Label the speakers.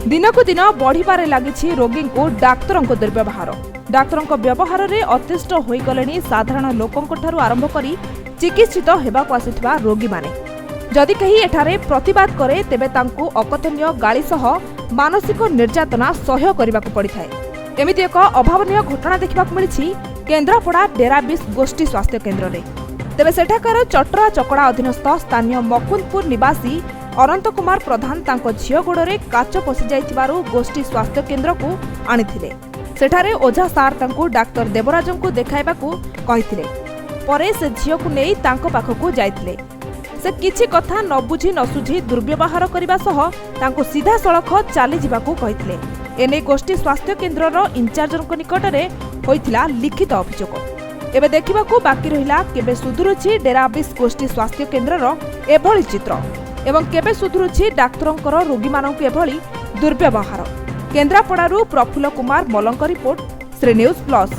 Speaker 1: दिनकु दिन बढ़िबारे लागिछि रोगी को डाक्तरों दुर्व्यवहार। डाक्तरों व्यवहार में अतिष्ठ होईगले साधारण लोकों ठारू आरंभ करी चिकित्सित हेबाकु आसिथिबा रोगी माने। जदि कहीं एठारे प्रतिवाद करे तेबे तांकु अकथनीय गाली सह मानसिक निर्यातना सह्य करिबाकु पड़िथाय। एमिति एक अभावनीय घटना देखिबाकु मिलिछि केन्द्रापड़ा डेराबिस गोष्ठी स्वास्थ्य केन्द्र रे। तेबे सेठाकार चटरा चकड़ा अधीनस्थ स्थानीय मकुंदपुर निवासी अनंत कुमार प्रधान तांको झियो गोड़े काच पशि जाइथिबारु गोष्ठी स्वास्थ्य केन्द्र को आनिथिले। सेठारे ओझा सार तांको डाक्टर देवराजंको देखाइबाकू कहिथिले। परे से झियो को नेई तांको पाखकू जाइथिले। से किछि कथा न बुझी न सुझी दुर्व्यवहार करिबा सह तांको सीधा सड़क चली जिबाकू कहिथिले। एने गोष्ठी स्वास्थ्य केन्द्रर इंचार्जरको निकटरे होइथिला लिखित अभियोग। एबे देखिबाकू बाकी रहिला केबे सुधुरुछि डेराबिस गोष्ठी स्वास्थ्य केन्द्रर एभଳି चित्र एवं केबे सुधुरुछि डाक्तरंकर रोगी मानकु एभଳି दुर्व्यवहार। केन्द्रापड़ारू Prafulla Kumar Malank report, Shri news plus.